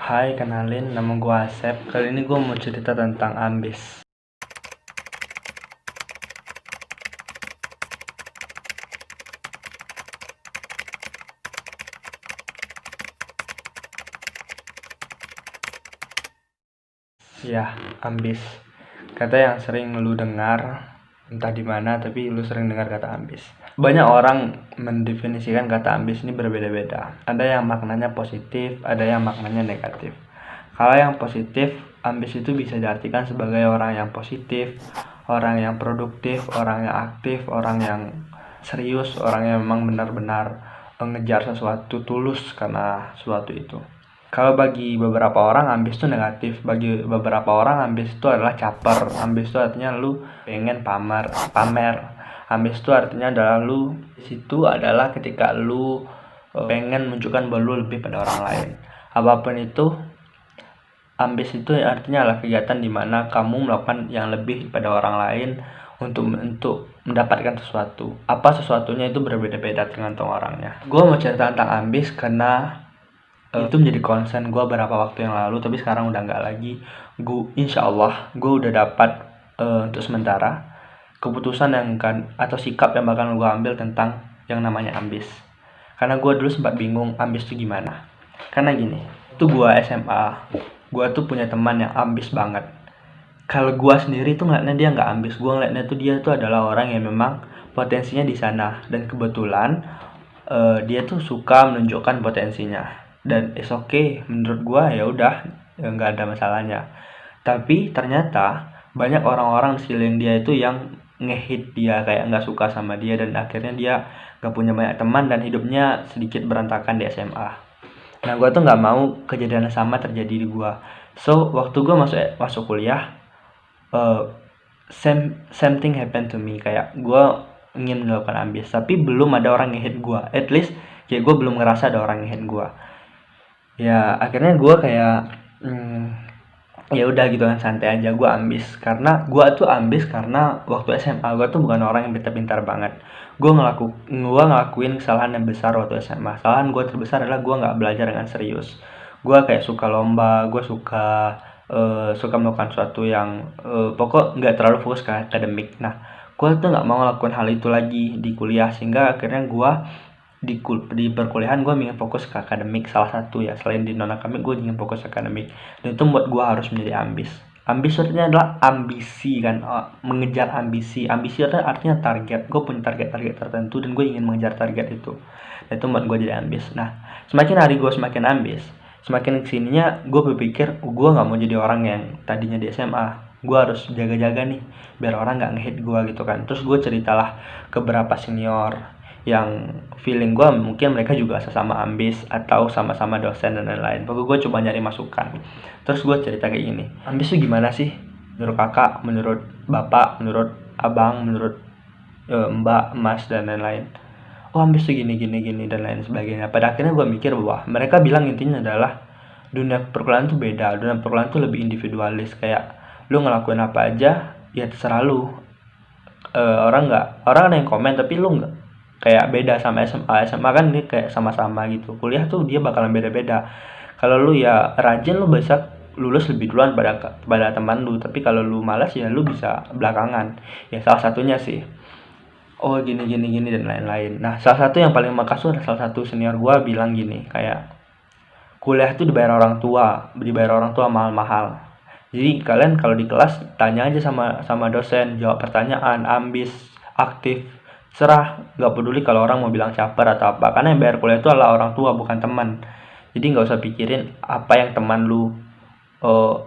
Hai, kenalin nama gue Asep. Kali ini gue mau cerita tentang ambis. Ya, ambis. Kata yang sering lu dengar, entah di mana, tapi lu sering dengar kata ambis. Banyak orang mendefinisikan kata ambis ini berbeda-beda. Ada yang maknanya positif, ada yang maknanya negatif. Kalau yang positif, ambis itu bisa diartikan sebagai orang yang positif, orang yang produktif, orang yang aktif, orang yang serius, orang yang memang benar-benar mengejar sesuatu tulus karena sesuatu itu. Kalau bagi beberapa orang ambis itu negatif, bagi beberapa orang ambis itu adalah caper. Ambis itu artinya lu pengen pamer. Ambis itu artinya adalah lu situ adalah ketika lu pengen menunjukkan bahwa lu lebih pada orang lain. Apapun itu, ambis itu artinya adalah kegiatan di mana kamu melakukan yang lebih pada orang lain untuk mendapatkan sesuatu. Apa sesuatunya itu berbeda-beda tergantung orangnya. Gue mau cerita tentang ambis karena itu menjadi concern gue beberapa waktu yang lalu, tapi sekarang udah nggak lagi. Insya Allah gue udah dapat untuk sementara keputusan yang atau sikap yang bakal gue ambil tentang yang namanya ambis. Karena gue dulu sempat bingung ambis itu gimana. Karena gini, itu gue SMA, gue tuh punya teman yang ambis banget. Kalau gue sendiri tuh ngeliatnya dia nggak ambis, gue ngeliatnya tuh dia tuh adalah orang yang memang potensinya di sana, dan kebetulan dia tuh suka menunjukkan potensinya. Dan it's okay menurut gua, ya udah, ya nggak ada masalahnya. Tapi ternyata banyak orang-orang di sekeliling dia itu yang ngehit dia, kayak nggak suka sama dia, dan akhirnya dia nggak punya banyak teman dan hidupnya sedikit berantakan di SMA. Nah, gua tuh nggak mau kejadian yang sama terjadi di gua. So waktu gua masuk kuliah, same thing happen to me. Kayak gua ingin melakukan ambis, tapi belum ada orang ngehit gua. At least kayak gua belum ngerasa ada orang ngehit gua. Ya akhirnya gue kayak ya udah gitu kan, santai aja. Gue ambis karena waktu SMA gue tuh bukan orang yang pintar-pintar banget. Gue ngelakuin kesalahan yang besar waktu SMA. Kesalahan gue terbesar adalah gue nggak belajar dengan serius. Gue kayak suka lomba, gue suka melakukan sesuatu yang pokok nggak terlalu fokus ke akademik. Nah, gue tuh nggak mau ngelakuin hal itu lagi di kuliah, sehingga akhirnya gue di perkuliahan gue ingin fokus ke akademik, salah satu ya, selain di non akademik gue ingin fokus ke akademik. Dan itu membuat gue harus menjadi ambis. Ambis artinya adalah ambisi kan, mengejar ambisi. Ambisi artinya target. Gue punya target-target tertentu dan gue ingin mengejar target itu. Dan itu membuat gue jadi ambis. Nah, semakin hari gue semakin ambis, semakin kesininya gue berpikir gue nggak mau jadi orang yang tadinya di SMA. Gue harus jaga-jaga nih biar orang nggak ngehit gue gitu kan. Terus gue ceritalah ke beberapa senior yang feeling gue mungkin mereka juga sesama ambis atau sama-sama dosen dan lain-lain. Pokoknya gue coba nyari masukan. Terus gue cerita kayak gini, ambis itu gimana sih menurut kakak, menurut bapak, menurut abang, menurut mbak, mas, dan lain-lain. Oh, ambis itu gini dan lain sebagainya. Pada akhirnya gue mikir bahwa mereka bilang intinya adalah dunia perkuliahan tuh beda. Dunia perkuliahan tuh lebih individualis. Kayak lu ngelakuin apa aja ya terserah lu. Orang ada yang komen, tapi lu nggak, kayak beda sama SMA kan dia kayak sama-sama gitu. Kuliah tuh dia bakalan beda-beda. Kalau lu ya rajin, lu bisa lulus lebih duluan pada teman lu, tapi kalau lu malas ya lu bisa belakangan. Ya salah satunya sih, oh gini dan lain-lain. Nah, salah satu yang paling makasih adalah salah satu senior gua bilang gini, kayak kuliah tuh dibayar orang tua mahal-mahal. Jadi kalian kalau di kelas tanya aja sama dosen, jawab pertanyaan, ambis, aktif, serah, nggak peduli kalau orang mau bilang caper atau apa, karena yang bayar kuliah itu adalah orang tua, bukan teman. Jadi nggak usah pikirin apa yang teman lu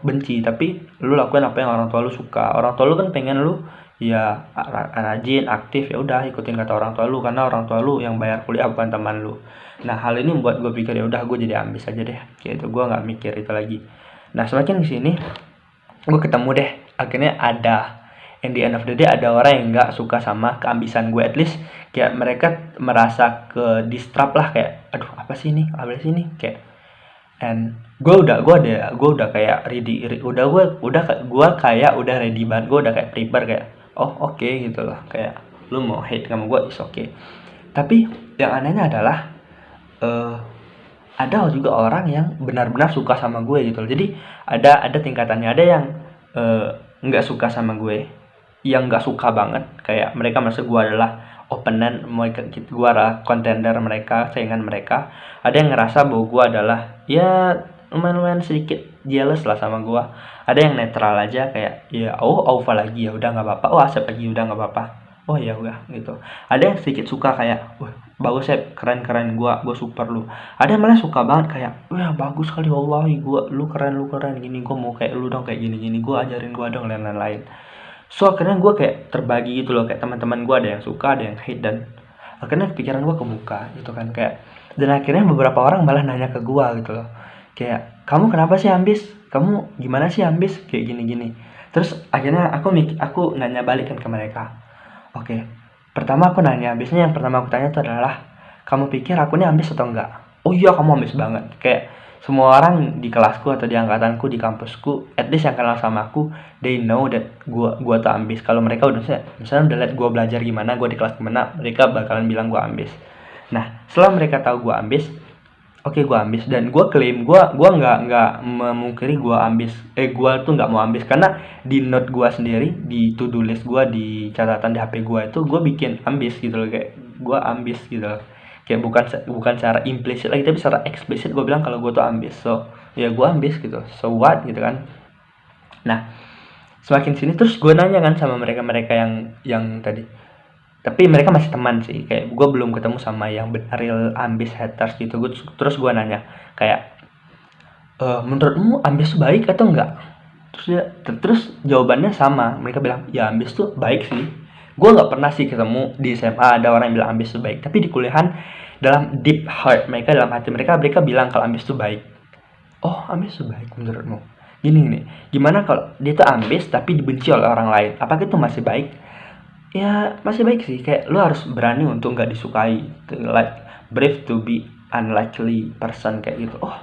benci, tapi lu lakuin apa yang orang tua lu suka. Orang tua lu kan pengen lu ya rajin, aktif, ya udah ikutin kata orang tua lu, karena orang tua lu yang bayar kuliah, bukan teman lu. Nah, hal ini membuat gue pikir ya udah gue jadi ambis aja deh, gitu. Gue nggak mikir itu lagi. Nah, semakin kesini gue ketemu deh akhirnya ada, in the end of the day, ada orang yang nggak suka sama keambisan gue. At least kayak mereka merasa ke distrap lah, kayak aduh apa sih ini kayak. And gue udah kayak ready, gue kayak udah ready banget, gue udah kayak prepare, kayak oh oke, gitu loh, kayak lu mau hate sama gue is okay. Tapi yang anehnya adalah ada juga orang yang benar-benar suka sama gue gitu loh. Jadi ada tingkatannya, ada yang nggak suka sama gue, yang nggak suka banget, kayak mereka merasa gue adalah opponent mereka, gue adalah contender mereka, saingan mereka. Ada yang ngerasa bahwa gue adalah ya lumayan sedikit jealous lah sama gue. Ada yang netral aja, kayak ya Aufa lagi ya udah nggak apa-apa, Asep lagi udah nggak apa-apa, oh ya udah gitu. Ada yang sedikit suka kayak wah bagus ya, keren gua super lu. Ada yang malah suka banget kayak wah bagus kali, wallahi gua lu keren gini, gua mau kayak lu dong, kayak gini gua ajarin gua dong, lain-lain. So akhirnya gua kayak terbagi gitu loh, kayak teman-teman gua ada yang suka, ada yang hate, dan akhirnya pikiran gua kebuka gitu kan, kayak dan akhirnya beberapa orang malah nanya ke gua gitu loh, kayak kamu kenapa sih ambis, kamu gimana sih ambis kayak gini-gini. Terus akhirnya aku nanya balik kan ke mereka. Oke, pertama aku nanya, biasanya yang pertama aku tanya itu adalah, kamu pikir aku ini ambis atau enggak? Oh iya, kamu ambis banget. Kayak semua orang di kelasku atau di angkatanku, di kampusku, at least yang kenal sama aku, they know that gua tuh ambis. Kalau mereka misalnya udah liat gua belajar gimana, gua di kelas gimana, mereka bakalan bilang gua ambis. Nah, setelah mereka tahu gua ambis, oke, gua ambis, dan gua klaim gua nggak memungkiri gua ambis. Gua tuh nggak mau ambis karena di note gua sendiri, di to do list gua, di catatan di HP gua itu gua bikin ambis gitu loh, kayak gua ambis gitu loh. Kayak bukan secara implisit lagi, tapi secara eksplisit gua bilang kalau gua tuh ambis. So ya gua ambis gitu, so what gitu kan. Nah, semakin sini terus gua nanya kan sama mereka yang tadi, tapi mereka masih teman sih, kayak gue belum ketemu sama yang benar real ambis haters gitu. Terus gue nanya kayak, menurutmu ambis tuh baik atau enggak? Terus jawabannya sama, mereka bilang ya ambis tuh baik sih. Gue nggak pernah sih ketemu di SMA ada orang yang bilang ambis tuh baik, tapi di kuliahan dalam deep heart mereka, dalam hati mereka bilang kalau ambis tuh baik. Oh, ambis tuh baik menurutmu? Gini nih, gimana kalau dia tuh ambis tapi dibenci oleh orang lain, apakah itu masih baik? Ya masih baik sih, kayak lu harus berani untuk nggak disukai, like brave to be unlikely person kayak gitu. Oh,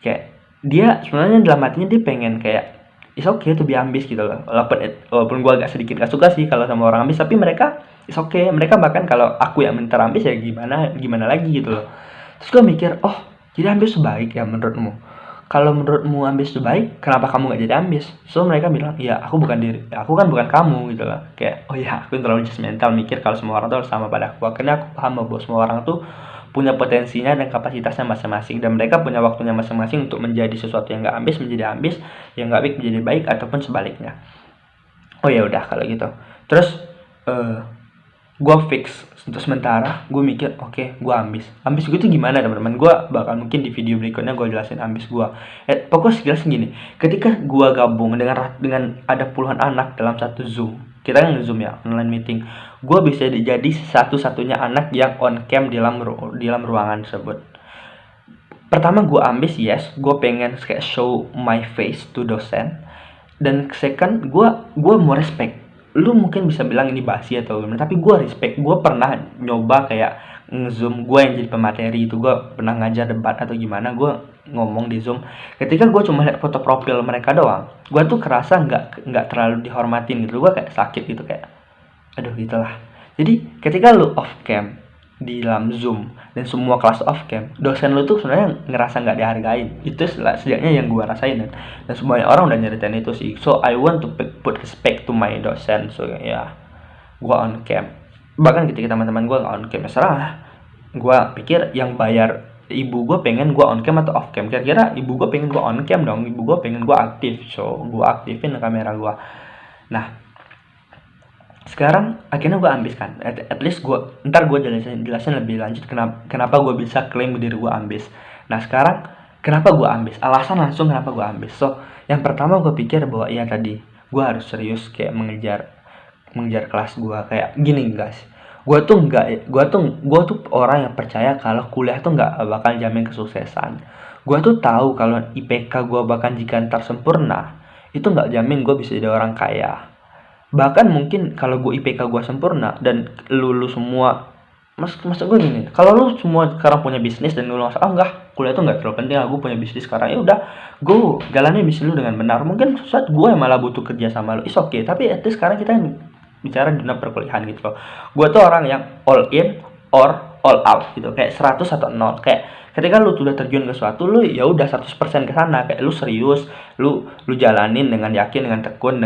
kayak dia sebenarnya dalam hatinya dia pengen kayak it's okay to be ambis gitu loh, walaupun gue agak sedikit gak suka sih kalau sama orang ambis, tapi mereka it's okay, mereka bahkan kalau aku yang minta ambis ya gimana lagi gitu loh. Terus gue mikir, oh jadi ambis baik ya menurutmu? Kalau menurutmu ambis itu baik, kenapa kamu gak jadi ambis? So mereka bilang, ya aku kan bukan kamu gitu loh. Kayak, oh ya aku terlalu judgmental mikir kalau semua orang tuh harus sama pada aku. Akhirnya aku paham bahwa semua orang tuh punya potensinya dan kapasitasnya masing-masing, dan mereka punya waktunya masing-masing untuk menjadi sesuatu yang gak ambis menjadi ambis, yang gak baik menjadi baik, ataupun sebaliknya. Oh ya udah kalau gitu. Terus gue fix untuk sementara, gue mikir oke, gue ambis gue tuh gimana teman-teman, gue bakal mungkin di video berikutnya gue jelasin ambis gue. Pokoknya sejelas gini, ketika gue gabung dengan ada puluhan anak dalam satu zoom, kita kan zoom ya, online meeting, gue bisa jadi satu-satunya anak yang on cam di dalam ruangan tersebut. Pertama gue ambis, yes, gue pengen kayak show my face to dosen, dan second gue mau respect. Lu mungkin bisa bilang ini basi atau gimana, tapi gue respect. Gue pernah nyoba kayak nge-zoom, gue yang jadi pemateri itu, gue pernah ngajar debat atau gimana, gue ngomong di zoom. Ketika gue cuma lihat foto profil mereka doang, gue tuh kerasa nggak terlalu dihormatin gitu. Gue kayak sakit gitu, kayak aduh gitulah. Jadi ketika lu off cam di dalam zoom dan semua kelas off cam, dosen lu tuh sebenarnya ngerasa nggak dihargain. Itu setidaknya yang gue rasain, dan semuanya orang udah nyeritain itu sih. So I want to put respect to my dosen. So ya gue on cam, bahkan ketika teman-teman gue nggak on cam ya serah. Gue pikir yang bayar ibu gue pengen gue on cam atau off cam, kira-kira ibu gue pengen gue on cam dong, ibu gue pengen gue aktif, so gue aktifin kamera gue. Nah sekarang akhirnya gue ambis kan, at least gue ntar gue jelasin lebih lanjut kenapa gue bisa klaim diri gue ambis. Nah sekarang kenapa gue ambis, alasan langsung kenapa gue ambis. So yang pertama gue pikir bahwa ya tadi gue harus serius kayak mengejar kelas gue. Kayak gini guys, gue tuh orang yang percaya kalau kuliah tuh nggak bakal jamin kesuksesan. Gue tuh tahu kalau IPK gue bahkan jika ntar sempurna itu nggak jamin gue bisa jadi orang kaya. Bahkan mungkin kalau gue IPK gue sempurna dan lu semua, maksud gue gini, kalau lu semua sekarang punya bisnis dan lu langsung enggak, kuliah tuh nggak terlalu penting, aku punya bisnis sekarang, ya udah gue jalanin bisnis lu dengan benar. Mungkin saat gue yang malah butuh kerja sama lu, is okay, tapi at least sekarang kita bicara di dunia perkuliahan gitu loh. Gue tuh orang yang all in or all out gitu, kayak 100 atau 0. Kayak ketika lu sudah terjun ke suatu, lu ya udah 100% ke sana, kayak lu serius, lu jalanin dengan yakin, dengan tekun,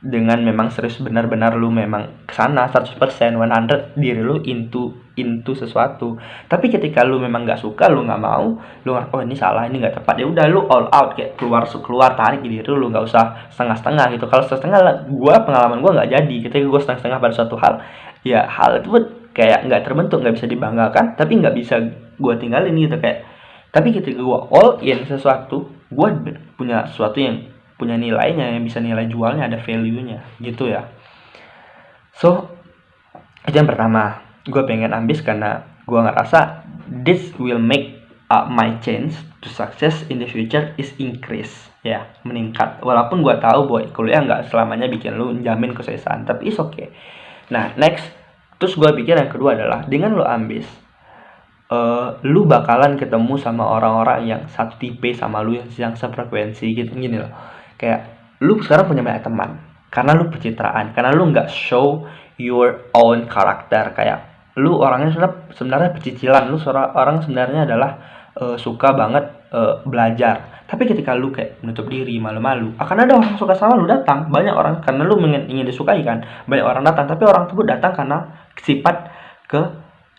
dengan memang serius, benar-benar lu memang ke sana 100%, 100 diri lu into sesuatu. Tapi ketika lu memang nggak suka, lu nggak mau, lu ngerasa oh ini salah, ini nggak tepat, ya udah lu all out, kayak keluar tarik diri lu, nggak usah setengah-setengah gitu. Kalau setengah, pengalaman gua nggak jadi. Ketika gua setengah-setengah pada suatu hal, ya hal itu pun kayak nggak terbentuk, nggak bisa dibanggakan, tapi nggak bisa gua tinggalin gitu. Kayak tapi ketika gua all in sesuatu, gua punya sesuatu yang punya nilainya, yang bisa nilai jualnya, ada value-nya gitu ya. So itu yang pertama, gue pengen ambis karena gue ngerasa this will make my chance to success in the future is increase, ya, meningkat. Walaupun gue tahu bahwa kuliah nggak selamanya bikin lu jamin kesuksesan, tapi is okay. Nah next, terus gue pikir yang kedua adalah dengan lu ambis, lu bakalan ketemu sama orang-orang yang satu tipe sama lu, yang sefrekuensi gitu, gini loh. Kayak lu sekarang punya banyak teman karena lu pencitraan, karena lu nggak show your own karakter. Kayak lu orangnya sebenarnya pecicilan, lu orang sebenarnya adalah suka banget belajar. Tapi ketika lu kayak menutup diri, malu-malu, akan ada orang suka sama lu datang. Banyak orang, karena lu ingin disukai kan, banyak orang datang. Tapi orang tersebut datang karena sifat ke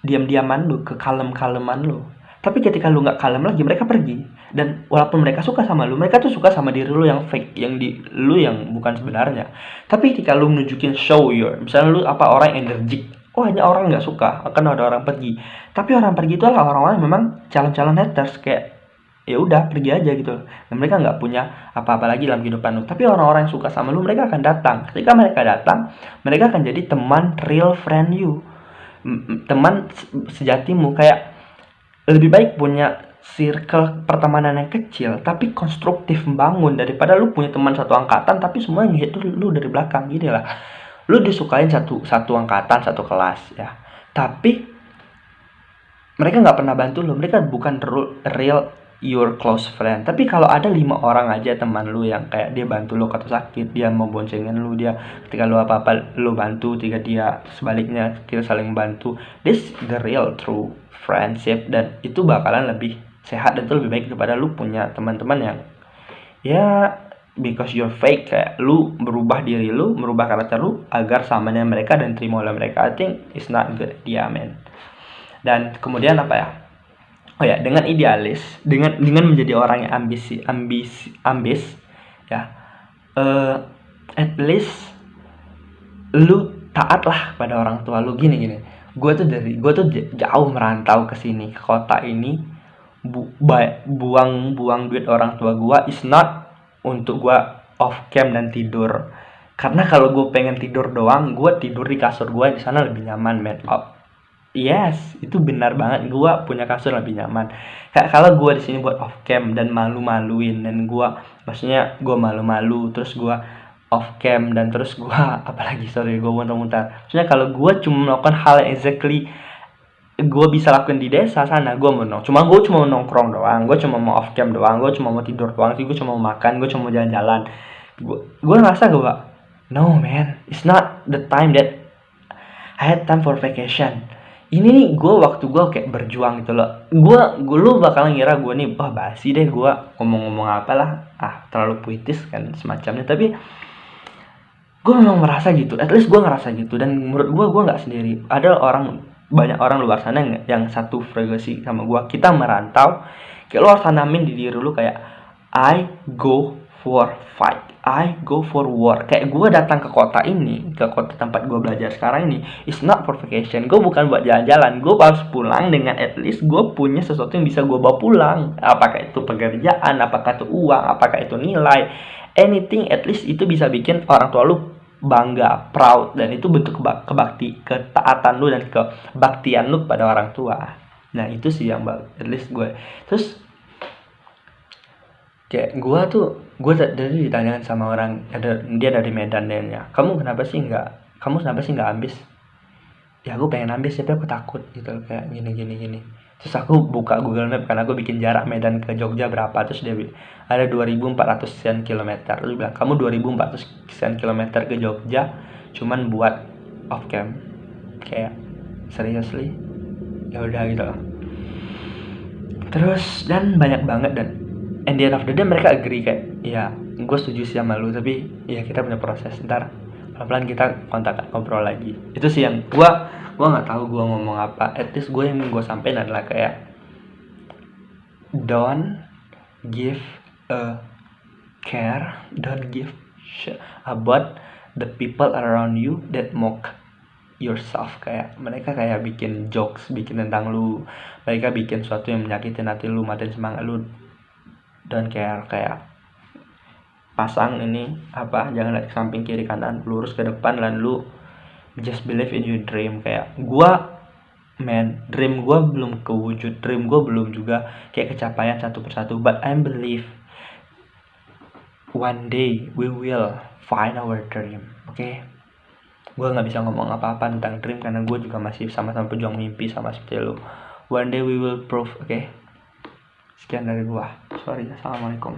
diam-diaman lu, ke kalem-kaleman lu. Tapi ketika lu nggak kalem lagi, mereka pergi. Dan walaupun mereka suka sama lu, mereka tuh suka sama diri lu yang fake, lu yang bukan sebenarnya. Tapi ketika lu nunjukin show misalnya lu orang energik, oh hanya orang nggak suka, akan ada orang pergi. Tapi orang pergi itu adalah orang-orang yang memang calon-calon haters, kayak ya udah pergi aja gitu. Dan mereka nggak punya apa-apa lagi dalam kehidupan lu. Tapi orang-orang yang suka sama lu, mereka akan datang. Ketika mereka datang, mereka akan jadi teman real friend you, teman sejatimu. Kayak lebih baik punya circle pertemanan yang kecil tapi konstruktif, membangun, daripada lu punya teman satu angkatan tapi semua yang hit lu dari belakang. Gini lah, lu disukain satu angkatan, satu kelas ya, tapi mereka nggak pernah bantu lu, mereka bukan real your close friend. Tapi kalau ada 5 orang aja teman lu yang kayak dia bantu lu kata sakit, dia mau boncengin lu, dia ketika lu apa-apa lu bantu, ketika dia sebaliknya kita saling bantu, this the real true friendship. Dan itu bakalan lebih sehat dan itu lebih baik daripada lu punya teman-teman yang ya because you're fake, kayak lu berubah diri lu, merubah karakter lu agar sama dengan mereka dan terima oleh mereka. I think it's not good idea, man. Dan kemudian apa ya? Oh ya, dengan idealis, dengan menjadi orang yang ambis ya, at least lu taat lah pada orang tua lu. Gini, gue tuh jauh merantau ke sini, ke kota ini, buang duit orang tua gue is not untuk gue off cam dan tidur. Karena kalau gue pengen tidur doang, gue tidur di kasur gue, di sana lebih nyaman, man. Yes, itu benar banget. Gue punya kasur lebih nyaman. Kayak kalau gue di sini buat off cam dan malu-maluin, dan maksudnya gue malu-malu, terus gue off cam, dan terus gue apalagi, sorry gue muntah-muntah. Maksudnya kalau gue cuma melakukan hal yang exactly gue bisa lakuin di desa sana, gue mau nongkrong doang, gue cuma mau off cam doang, gue cuma mau tidur doang, gue cuma mau makan, gue cuma mau jalan-jalan. Gue ngerasa no man, it's not the time that I had time for vacation. Ini nih waktu gue kayak berjuang gitu loh. Lu bakal ngira gue nih basi deh gue ngomong-ngomong apalah, terlalu puitis kan semacamnya. Tapi gue memang merasa gitu, at least gue ngerasa gitu. Dan menurut gue nggak sendiri, ada banyak orang luar sana yang satu frekuensi sama gue. Kita merantau, kayak lu harus tanamin di diri lu kayak I go for fight, I go for war. Kayak gue datang ke kota tempat gue belajar sekarang ini, it's not for vacation. Gue bukan buat jalan-jalan, gue harus pulang dengan at least gue punya sesuatu yang bisa gue bawa pulang. Apakah itu pekerjaan, apakah itu uang, apakah itu nilai, anything, at least itu bisa bikin orang tua lu bangga, proud. Dan itu bentuk ketaatan lu dan kebaktian lu pada orang tua. Nah itu sih yang at least gue. Terus kayak gue tadi ditanyakan sama orang, dia dari Medan, ya kamu kenapa sih nggak ambis? Ya aku pengen ambis tapi aku takut gitu, kayak gini. Terus aku buka Google Map, karena aku bikin jarak Medan ke Jogja berapa, terus dia bilang ada 2.400 sekian kilometer. Terus bilang kamu 2.400 sekian kilometer ke Jogja cuman buat off cam. Kayak seriously, ya udah gitu loh. Terus dan banyak banget, dan at the end of the day mereka agree kayak ya gue setuju sih sama lu, tapi ya kita punya proses, ntar pelan-pelan kita kontak ngobrol lagi. Itu sih yang gue nggak tahu gue ngomong apa. At least gue yang gue sampein adalah kayak don't give a care, don't give shit about the people around you that mock yourself. Kayak mereka kayak bikin jokes, bikin tentang lu, mereka bikin sesuatu yang menyakitin hati lu, matiin semangat lu. Don't care, kayak pasang ini apa, jangan lihat samping kiri kanan, lurus ke depan, dan lu just believe in your dream. Kayak gua dream gua belum kewujud, dream gua belum juga kayak kecapaian satu persatu, but I believe one day we will find our dream. Oke, gue nggak bisa ngomong apa-apa tentang dream karena gue juga masih sama-sama pejuang mimpi sama seperti lo. One day we will prove. Oke, sekian dari gue. Sorry, assalamualaikum.